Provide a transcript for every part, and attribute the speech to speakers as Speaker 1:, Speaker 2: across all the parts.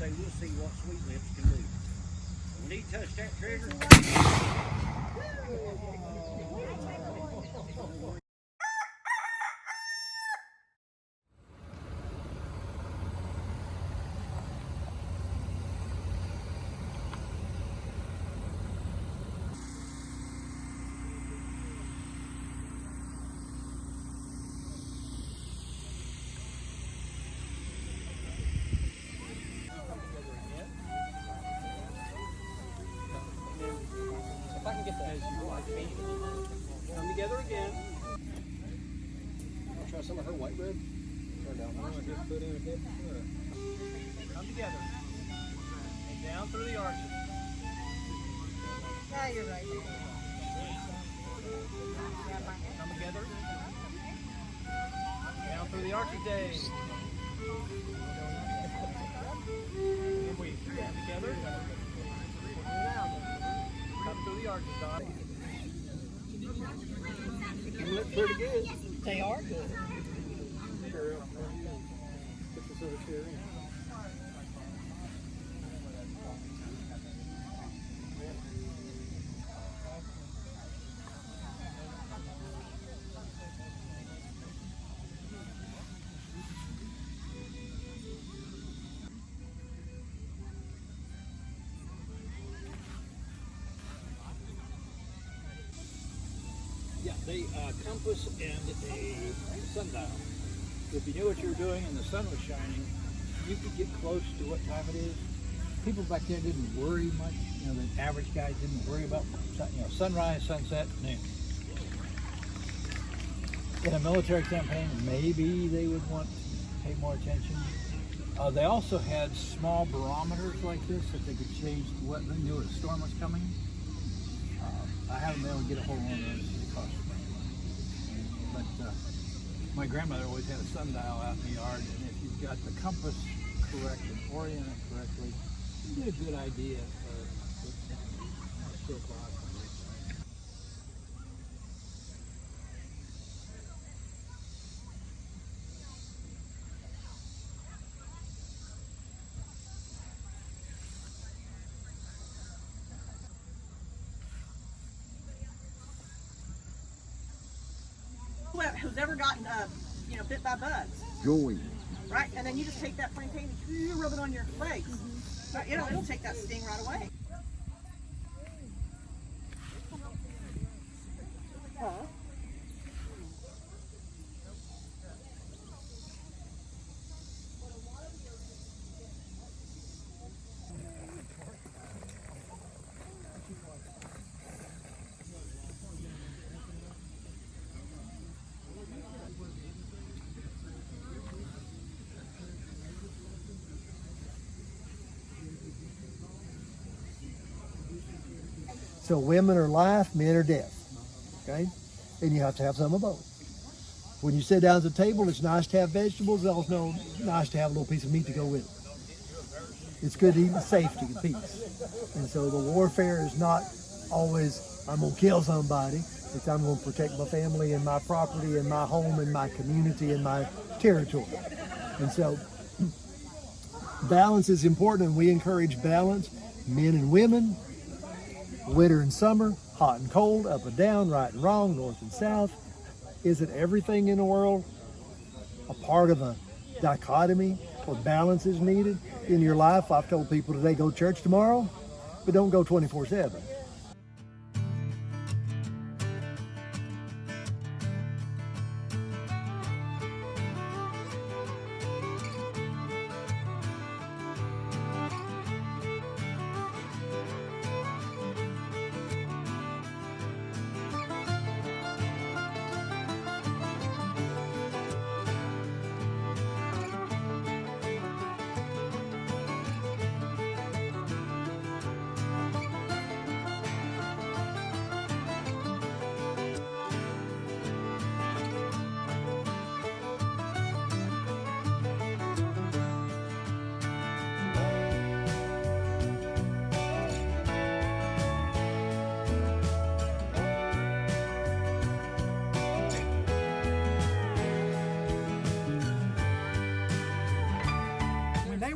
Speaker 1: say we'll see what Sweet Lips can do. When he touched that trigger.
Speaker 2: If I can get that. Come together again.
Speaker 3: I'll try some of her white bread. Turn down.
Speaker 2: Just put in a bit. Come together. And down through the arches.
Speaker 4: Yeah, you're right.
Speaker 2: Come together. Down through the arches, Dave. And we stand together. Come through the arches, Don.
Speaker 3: You look pretty good.
Speaker 4: They are good.
Speaker 3: Sure. Put this other chair in.
Speaker 5: Yeah, they compass and a sundial. If you knew what you were doing and the sun was shining, you could get close to what time it is. People back then didn't worry much. You know, the average guy didn't worry about sunrise, sunset, noon. In a military campaign, maybe they would want to pay more attention. They also had small barometers like this that they could change what they knew a storm was coming. I haven't been able to get a hold of one of those. But my grandmother always had a sundial out in the yard, and if you've got the compass correct and oriented correctly, you get a good idea of 2 o'clock.
Speaker 4: Who's ever gotten, bit by bugs,
Speaker 3: Joey.
Speaker 4: right? And then you just take that flame paint and you rub it on your legs. Right, it'll take that sting right away. Huh?
Speaker 6: So women are life, men are death, okay? And you have to have some of both. When you sit down at the table, it's nice to have vegetables. It's also nice to have a little piece of meat to go with it. It's good to eat in safety and peace. And so the warfare is not always, I'm gonna kill somebody. It's I'm gonna protect my family and my property and my home and my community and my territory. And so balance is important, and we encourage balance, men and women, winter and summer, hot and cold, up and down, right and wrong, north and south. Isn't everything in the world a part of a dichotomy where balance is needed in your life? I've told people today, go to church tomorrow, but don't go 24/7.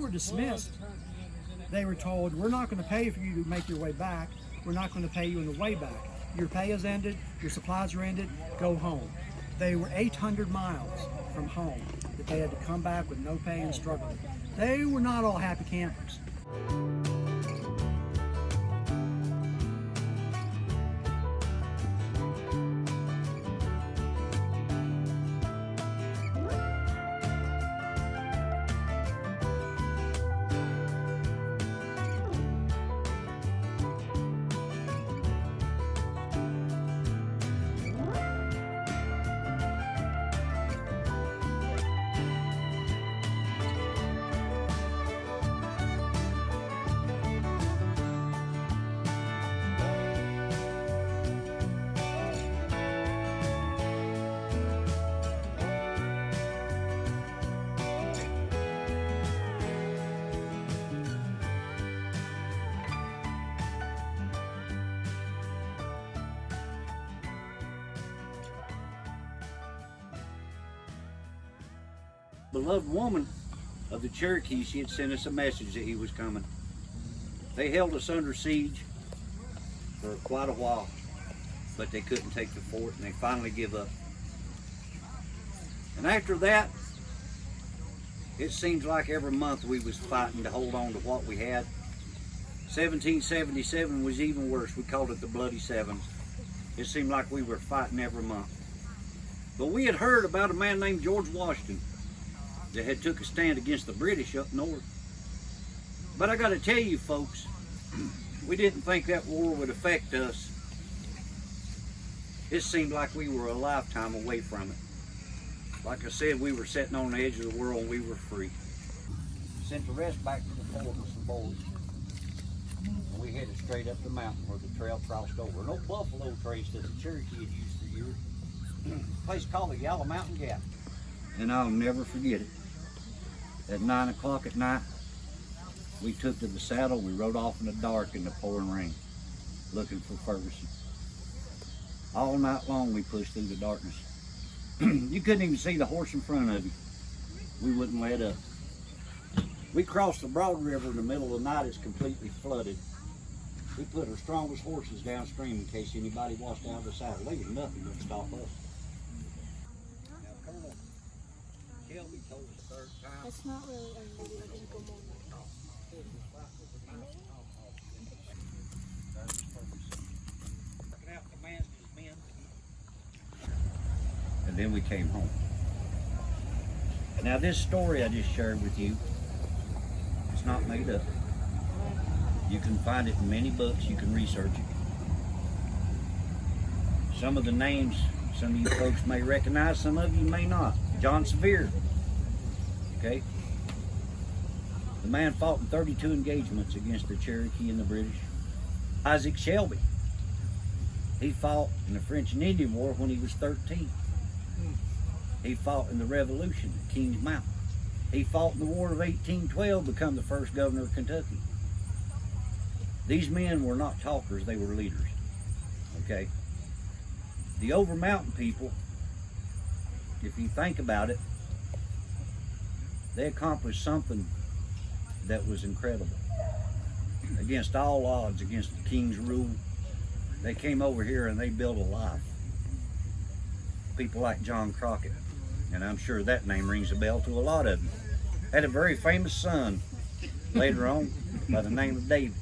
Speaker 7: Dismissed, they were told, we're not going to pay for you to make your way back. We're not going to pay you on the way back. Your pay is ended, your supplies are ended, go home. They were 800 miles from home that they had to come back with no pay and struggling. They were not all happy campers.
Speaker 1: Beloved woman of the Cherokee, she had sent us a message that he was coming. They held us under siege for quite a while, but they couldn't take the fort, and they finally give up. And after that, it seems like every month we was fighting to hold on to what we had. 1777 was even worse. We called it the Bloody Seven. It seemed like we were fighting every month. But we had heard about a man named George Washington that had took a stand against the British up north. But I got to tell you folks, we didn't think that war would affect us. It seemed like we were a lifetime away from it. Like I said, we were sitting on the edge of the world and we were free. Sent the rest back to the fort with some boys. And we headed straight up the mountain where the trail crossed over. No buffalo trace that the Cherokee had used for years. A place called the Yellow Mountain Gap. And I'll never forget it. At 9 o'clock at night, we took to the saddle. We rode off in the dark in the pouring rain, looking for Ferguson. All night long we pushed through the darkness. You couldn't even see the horse in front of you. We wouldn't let up. We crossed the Broad River in the middle of the night. It's completely flooded. We put our strongest horses downstream in case anybody washed out of the saddle. There was nothing that could stop us. Now, Colonel Shelby told us the third time.
Speaker 8: It's not really illegal.
Speaker 1: And then we came home. Now this story I just shared with you, it's not made up. You can find it in many books, you can research it. Some of the names, some of you folks may recognize, some of you may not. John Sevier, okay? The man fought in 32 engagements against the Cherokee and the British. Isaac Shelby, he fought in the French and Indian War when he was 13. He fought in the Revolution at Kings Mountain. He fought in the War of 1812, become the first governor of Kentucky. These men were not talkers, they were leaders, okay? The Over Mountain people, if you think about it, they accomplished something that was incredible. Against all odds, against the king's rule, they came over here and they built a life. People like John Crockett, and I'm sure that name rings a bell to a lot of you, had a very famous son later on by the name of David.